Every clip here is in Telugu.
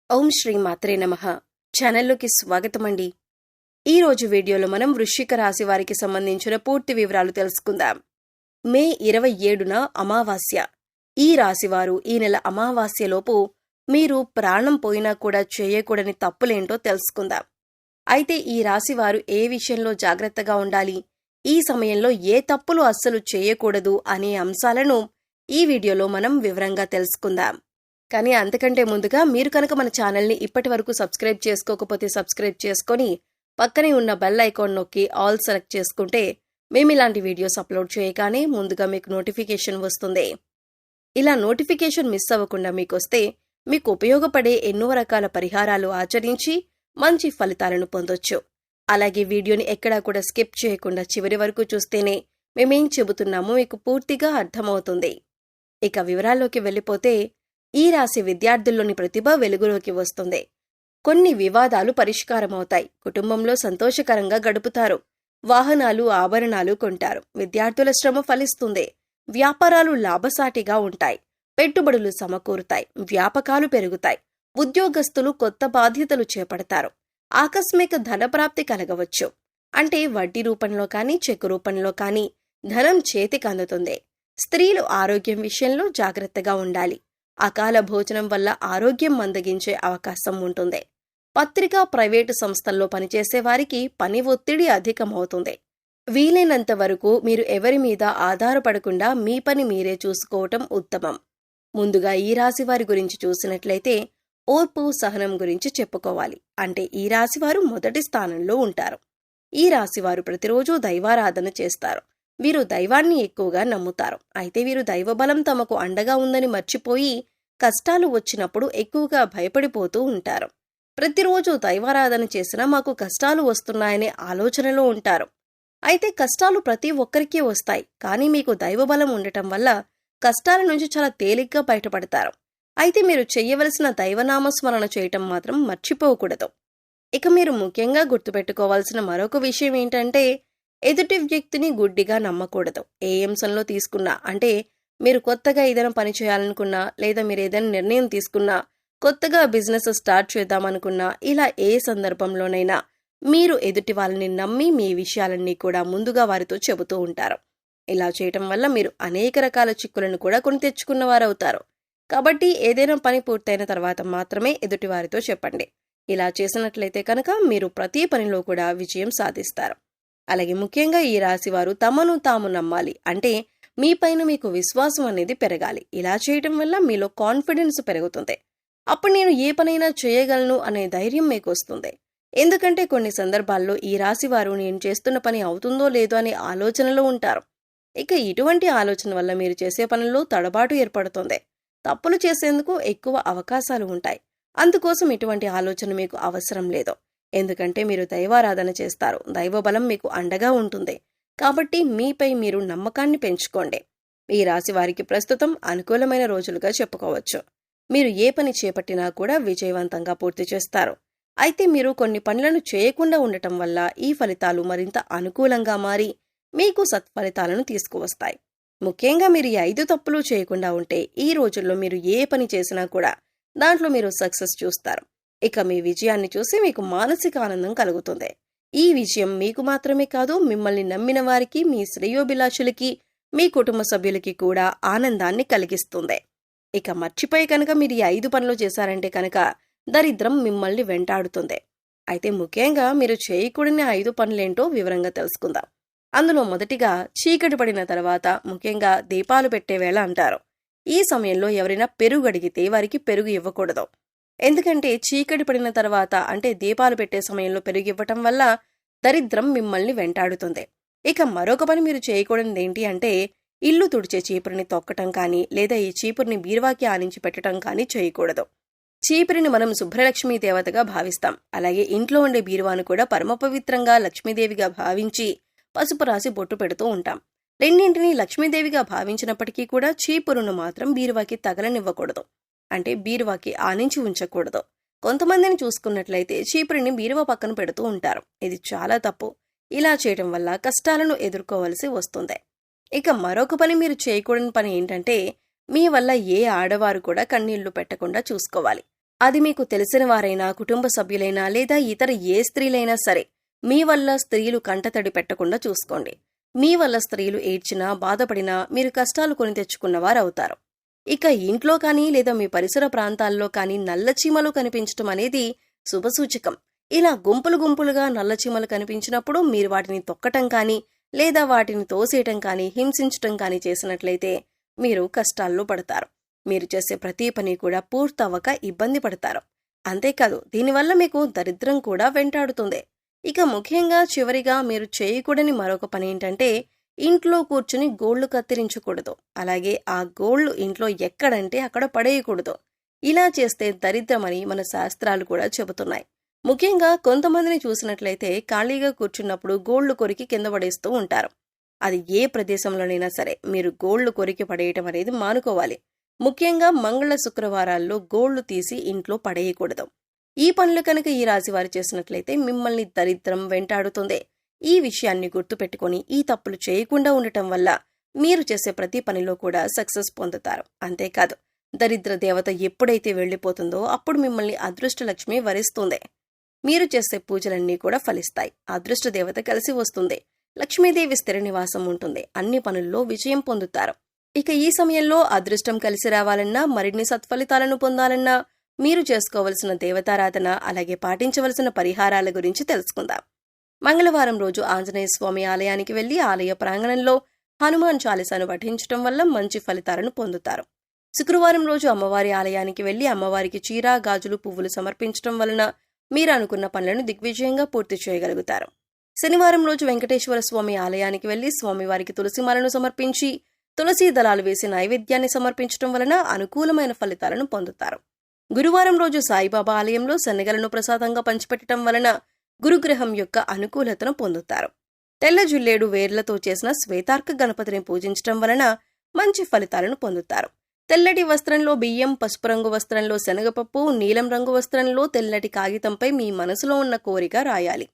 ఓం శ్రీ మాత్రే నమః. ఛానల్లోకి స్వాగతమండి. ఈరోజు వీడియోలో మనం వృశ్చిక రాశి వారికి సంబంధించిన పూర్తి వివరాలు తెలుసుకుందాం. మే 27న అమావాస్య. ఈ రాశివారు ఈ నెల అమావాస్యలోపు మీరు ప్రాణం పోయినా కూడా చేయకూడని తప్పులేంటో తెలుసుకుందాం. అయితే ఈ రాశివారు ఏ విషయంలో జాగ్రత్తగా ఉండాలి, ఈ సమయంలో ఏ తప్పులు అస్సలు చేయకూడదు అనే అంశాలను ఈ వీడియోలో మనం వివరంగా తెలుసుకుందాం. కానీ అంతకంటే ముందుగా మీరు కనుక మన ఛానల్ని ఇప్పటి వరకు సబ్స్క్రైబ్ చేసుకోకపోతే సబ్స్క్రైబ్ చేసుకొని పక్కనే ఉన్న బెల్ ఐకాన్ నొక్కి ఆల్ సెలెక్ట్ చేసుకుంటే మేము ఇలాంటి వీడియోస్ అప్లోడ్ చేయగానే ముందుగా మీకు నోటిఫికేషన్ వస్తుంది. ఇలా నోటిఫికేషన్ మిస్ అవ్వకుండా మీకొస్తే మీకు ఉపయోగపడే ఎన్నో రకాల పరిహారాలు ఆచరించి మంచి ఫలితాలను పొందొచ్చు. అలాగే వీడియోని ఎక్కడా కూడా స్కిప్ చేయకుండా చివరి వరకు చూస్తేనే మేమేం చెబుతున్నామో మీకు పూర్తిగా అర్థమవుతుంది. ఇక వివరాల్లోకి వెళ్ళిపోతే ఈ రాశి విద్యార్థుల్లోని ప్రతిభ వెలుగులోకి వస్తుంది. కొన్ని వివాదాలు పరిష్కారమవుతాయి. కుటుంబంలో సంతోషకరంగా గడుపుతారు. వాహనాలు, ఆభరణాలు కొంటారు. విద్యార్థుల శ్రమ ఫలిస్తుంది. వ్యాపారాలు లాభసాటిగా ఉంటాయి. పెట్టుబడులు సమకూరుతాయి. వ్యాపకాలు పెరుగుతాయి. ఉద్యోగస్తులు కొత్త బాధ్యతలు చేపడతారు. ఆకస్మిక ధనప్రాప్తి కలగవచ్చు. అంటే వడ్డీ రూపంలో కానీ చెక్కు రూపంలో కానీ ధనం చేతికి అందుతుంది. స్త్రీలు ఆరోగ్యం విషయంలో జాగ్రత్తగా ఉండాలి. అకాల భోజనం వల్ల ఆరోగ్యం మందగించే అవకాశం ఉంటుంది. పత్రికా, ప్రైవేటు సంస్థల్లో పనిచేసే వారికి పని ఒత్తిడి అధికమవుతుంది. వీలైనంత వరకు మీరు ఎవరి మీద ఆధారపడకుండా మీ పని మీరే చూసుకోవటం ఉత్తమం. ముందుగా ఈ రాశి వారి గురించి చూసినట్లయితే ఓర్పు, సహనం గురించి చెప్పుకోవాలి. అంటే ఈ రాశివారు మొదటి స్థానంలో ఉంటారు. ఈ రాశివారు ప్రతిరోజు దైవారాధన చేస్తారు. వీరు దైవాన్ని ఎక్కువగా నమ్ముతారు. అయితే వీరు దైవబలం తమకు అండగా ఉందని మర్చిపోయి కష్టాలు వచ్చినప్పుడు ఎక్కువగా భయపడిపోతూ ఉంటారు. ప్రతిరోజు దైవారాధన చేసినా మాకు కష్టాలు వస్తున్నాయనే ఆలోచనలో ఉంటారు. అయితే కష్టాలు ప్రతి ఒక్కరికీ వస్తాయి. కానీ మీకు దైవబలం ఉండటం వల్ల కష్టాల నుంచి చాలా తేలిగ్గా బయటపడతారు. అయితే మీరు చెయ్యవలసిన దైవనామస్మరణ చేయటం మాత్రం మర్చిపోకూడదు. ఇక మీరు ముఖ్యంగా గుర్తుపెట్టుకోవాల్సిన మరొక విషయం ఏంటంటే ఎదుటి వ్యక్తిని గుడ్డిగా నమ్మకూడదు. ఏ అంశంలో తీసుకున్నా, అంటే మీరు కొత్తగా ఏదైనా పని చేయాలనుకున్నా, లేదా మీరు ఏదైనా నిర్ణయం తీసుకున్నా, కొత్తగా బిజినెస్ స్టార్ట్ చేద్దామనుకున్నా, ఇలా ఏ సందర్భంలోనైనా మీరు ఎదుటి వాళ్ళని నమ్మి మీ విషయాలన్నీ కూడా ముందుగా వారితో చెబుతూ ఉంటారు. ఇలా చేయటం వల్ల మీరు అనేక రకాల చిక్కులను కూడా కొని తెచ్చుకున్నవారవుతారు. కాబట్టి ఏదైనా పని పూర్తయిన తర్వాత మాత్రమే ఎదుటి వారితో చెప్పండి. ఇలా చేసినట్లయితే కనుక మీరు ప్రతి పనిలో కూడా విజయం సాధిస్తారు. అలాగే ముఖ్యంగా ఈ రాశివారు తమను తాము నమ్మాలి. అంటే మీ పైన మీకు విశ్వాసం అనేది పెరగాలి. ఇలా చేయటం వల్ల మీలో కాన్ఫిడెన్స్ పెరుగుతుంది. అప్పుడు నేను ఏ పనైనా చేయగలను అనే ధైర్యం మీకు వస్తుంది. ఎందుకంటే కొన్ని సందర్భాల్లో ఈ రాశివారు నేను చేస్తున్న పని అవుతుందో లేదో అనే ఆలోచనలో ఉంటారు. ఇక ఇటువంటి ఆలోచన వల్ల మీరు చేసే పనుల్లో తడబాటు ఏర్పడుతుంది. తప్పులు చేసేందుకు ఎక్కువ అవకాశాలు ఉంటాయి. అందుకోసం ఇటువంటి ఆలోచన మీకు అవసరం లేదు. ఎందుకంటే మీరు దైవారాధన చేస్తారు. దైవబలం మీకు అండగా ఉంటుంది. కాబట్టి మీపై మీరు నమ్మకాన్ని పెంచుకోండి. ఈ రాశి వారికి ప్రస్తుతం అనుకూలమైన రోజులుగా చెప్పుకోవచ్చు. మీరు ఏ పని చేపట్టినా కూడా విజయవంతంగా పూర్తి చేస్తారు. అయితే మీరు కొన్ని పనులను చేయకుండా ఉండటం వల్ల ఈ ఫలితాలు మరింత అనుకూలంగా మారి మీకు సత్ఫలితాలను తీసుకువస్తాయి. ముఖ్యంగా మీరు ఈ 5 తప్పులు చేయకుండా ఉంటే ఈ రోజుల్లో మీరు ఏ పని చేసినా కూడా దాంట్లో మీరు సక్సెస్ చూస్తారు. ఇక మీ విజయాన్ని చూసి మీకు మానసిక ఆనందం కలుగుతుంది. ఈ విజయం మీకు మాత్రమే కాదు, మిమ్మల్ని నమ్మిన వారికి, మీ శ్రేయోభిలాషులకి, మీ కుటుంబ సభ్యులకి కూడా ఆనందాన్ని కలిగిస్తుంది. ఇక మర్చిపోయి కనుక మీరు ఈ 5 పనులు చేశారంటే కనుక దరిద్రం మిమ్మల్ని వెంటాడుతుంది. అయితే ముఖ్యంగా మీరు చేయకూడని 5 పనులేంటో వివరంగా తెలుసుకుందాం. అందులో మొదటిగా చీకటి పడిన తర్వాత, ముఖ్యంగా దీపాలు పెట్టే వేళ అంటారు. ఈ సమయంలో ఎవరైనా పెరుగు అడిగితే వారికి పెరుగు ఇవ్వకూడదు. ఎందుకంటే చీకటి పడిన తర్వాత, అంటే దీపాలు పెట్టే సమయంలో పెరుగు ఇవ్వటం వల్ల దరిద్రం మిమ్మల్ని వెంటాడుతుంది. ఇక మరొక పని మీరు చేయకూడనిది ఏంటి అంటే ఇల్లు తుడిచే చీపురిని తొక్కటం కానీ, లేదా ఈ చీపురిని బీరువాకి ఆనించి పెట్టడం కానీ చేయకూడదు. చీపురిని మనం శుభ్రలక్ష్మీ దేవతగా భావిస్తాం. అలాగే ఇంట్లో ఉండే బీరువాను కూడా పరమపవిత్రంగా లక్ష్మీదేవిగా భావించి పసుపు రాసి బొట్టు పెడుతూ ఉంటాం. రెండింటినీ లక్ష్మీదేవిగా భావించినప్పటికీ కూడా చీపురును మాత్రం బీరువాకి తగలనివ్వకూడదు. అంటే బీరువాకి ఆనించి ఉంచకూడదు. కొంతమందిని చూసుకున్నట్లయితే చీపురిని బీరువా పక్కన పెడుతూ ఉంటారు. ఇది చాలా తప్పు. ఇలా చేయడం వల్ల కష్టాలను ఎదుర్కోవలసి వస్తుంది. ఇక మరొక పని మీరు చేయకూడని పని ఏంటంటే మీ వల్ల ఏ ఆడవారు కూడా కన్నీళ్లు పెట్టకుండా చూసుకోవాలి. అది మీకు తెలిసిన వారైనా, కుటుంబ సభ్యులైనా లేదా ఇతర ఏ స్త్రీలైనా సరే, మీ వల్ల స్త్రీలు కంటతడి పెట్టకుండా చూసుకోండి. మీ వల్ల స్త్రీలు ఏడ్చినా, బాధపడినా మీరు కష్టాలు కొని తెచ్చుకున్నవారవుతారు. ఇక ఇంట్లో కానీ లేదా మీ పరిసర ప్రాంతాల్లో కానీ నల్లచీమలు కనిపించటం అనేది శుభసూచకం. ఇలా గుంపులు గుంపులుగా నల్లచీమలు కనిపించినప్పుడు మీరు వాటిని తొక్కటం కానీ లేదా వాటిని తోసేయటం కానీ హింసించటం కానీ చేసినట్లయితే మీరు కష్టాల్లో పడతారు. మీరు చేసే ప్రతి పని కూడా పూర్తవ్వక ఇబ్బంది పడతారు. అంతేకాదు దీనివల్ల మీకు దరిద్రం కూడా వెంటాడుతుంది. ఇక ముఖ్యంగా చివరిగా మీరు చేయకూడని మరొక పని ఏంటంటే ఇంట్లో కూర్చుని గోళ్లు కత్తిరించకూడదు. అలాగే ఆ గోళ్లు ఇంట్లో ఎక్కడంటే అక్కడ పడేయకూడదు. ఇలా చేస్తే దరిద్రమని మన శాస్త్రాలు కూడా చెబుతున్నాయి. ముఖ్యంగా కొంతమందిని చూసినట్లయితే ఖాళీగా కూర్చున్నప్పుడు గోళ్లు కొరికి కింద పడేస్తూ ఉంటారు. అది ఏ ప్రదేశంలోనైనా సరే మీరు గోళ్లు కొరికి పడేయటం అనేది మానుకోవాలి. ముఖ్యంగా మంగళ శుక్రవారాల్లో గోళ్లు తీసి ఇంట్లో పడేయకూడదు. ఈ పనులు కనుక ఈ రాశి వారు చేసినట్లయితే మిమ్మల్ని దరిద్రం వెంటాడుతుంది. ఈ విషయాన్ని గుర్తుపెట్టుకుని ఈ తప్పులు చేయకుండా ఉండటం వల్ల మీరు చేసే ప్రతి పనిలో కూడా సక్సెస్ పొందుతారు. అంతేకాదు దరిద్ర దేవత ఎప్పుడైతే వెళ్లిపోతుందో అప్పుడు మిమ్మల్ని అదృష్టలక్ష్మి వరిస్తుంది. మీరు చేసే పూజలన్నీ కూడా ఫలిస్తాయి. అదృష్ట దేవత కలిసి వస్తుంది. లక్ష్మీదేవి స్థిర నివాసం ఉంటుంది. అన్ని పనుల్లో విజయం పొందుతారు. ఇక ఈ సమయంలో అదృష్టం కలిసి రావాలన్నా, మరిన్ని సత్ఫలితాలను పొందాలన్నా మీరు చేసుకోవలసిన దేవతారాధన అలాగే పాటించవలసిన పరిహారాల గురించి తెలుసుకుందాం. మంగళవారం రోజు ఆంజనేయ స్వామి ఆలయానికి వెళ్లి ఆలయ ప్రాంగణంలో హనుమాన్ చాలీసాను పఠించటం వల్ల మంచి ఫలితాలను పొందుతారు. శుక్రవారం రోజు అమ్మవారి ఆలయానికి వెళ్లి అమ్మవారికి చీర, గాజులు, పువ్వులు సమర్పించటం వలన మీరు అనుకున్న పనులను దిగ్విజయంగా పూర్తి చేయగలుగుతారు. శనివారం రోజు వెంకటేశ్వర స్వామి ఆలయానికి వెళ్లి స్వామివారికి తులసిమాలను సమర్పించి తులసీ దళాలు వేసి నైవేద్యాన్ని సమర్పించటం వలన అనుకూలమైన ఫలితాలను పొందుతారు. గురువారం రోజు సాయిబాబా ఆలయంలో శనగలను ప్రసాదంగా పంచిపెట్టడం వలన గురుగ్రహం యొక్క అనుకూలతను పొందుతారు. తెల్ల జిల్లేడు వేర్లతో చేసిన శ్వేతార్క గణపతిని పూజించటం వలన మంచి ఫలితాలను పొందుతారు. తెల్లటి వస్త్రంలో బియ్యం, పసుపు రంగు వస్త్రంలో శనగపప్పు, నీలం రంగు వస్త్రంలో తెల్లటి కాగితంపై మీ మనసులో ఉన్న కోరిక రాయాలి.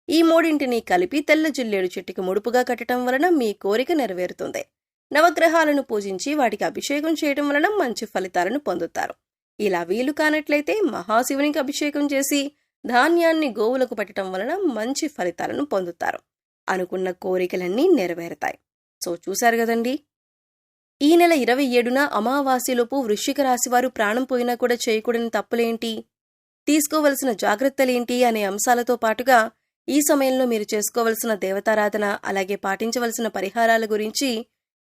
ఈ మూడింటిని కలిపి తెల్ల జిల్లేడు చెట్టుకి ముడుపుగా కట్టడం వలన మీ కోరిక నెరవేరుతుంది. నవగ్రహాలను పూజించి వాటికి అభిషేకం చేయడం వలన మంచి ఫలితాలను పొందుతారు. ఇలా వీలు కానట్లయితే మహాశివునికి అభిషేకం చేసి ధాన్యాన్ని గోవులకు పెట్టడం వలన మంచి ఫలితాలను పొందుతారు. అనుకున్న కోరికలన్నీ నెరవేరుతాయి. సో చూశారు కదండి. ఈ నెల 27న అమావాస్యలోపు వృశ్చిక రాశివారు ప్రాణం పోయినా కూడా చేయకూడని తప్పులేంటి, తీసుకోవలసిన జాగ్రత్తలేంటి అనే అంశాలతో పాటుగా ఈ సమయంలో మీరు చేసుకోవలసిన దేవతారాధన అలాగే పాటించవలసిన పరిహారాల గురించి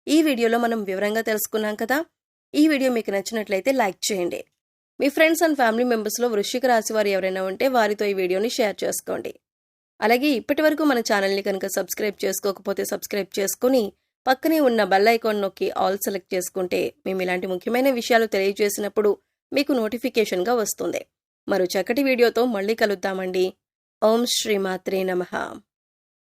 ఈ వీడియోలో మనం వివరంగా తెలుసుకున్నాం కదా. ఈ వీడియో మీకు నచ్చినట్లయితే లైక్ చేయండి. మీ ఫ్రెండ్స్ అండ్ ఫ్యామిలీ మెంబర్స్లో వృశ్చిక రాశి వారు ఎవరైనా ఉంటే వారితో ఈ వీడియోని షేర్ చేసుకోండి. అలాగే ఇప్పటివరకు మన ఛానల్ని కనుక సబ్స్క్రైబ్ చేసుకోకపోతే సబ్స్క్రైబ్ చేసుకుని పక్కనే ఉన్న బెల్ ఐకాన్ నొక్కి ఆల్ సెలెక్ట్ చేసుకుంటే మేము ఇలాంటి ముఖ్యమైన విషయాలు తెలియజేసినప్పుడు మీకు నోటిఫికేషన్గా వస్తుంది. మరో చక్కటి వీడియోతో మళ్ళీ కలుద్దామండి. ఓం శ్రీమాత్రే నమః.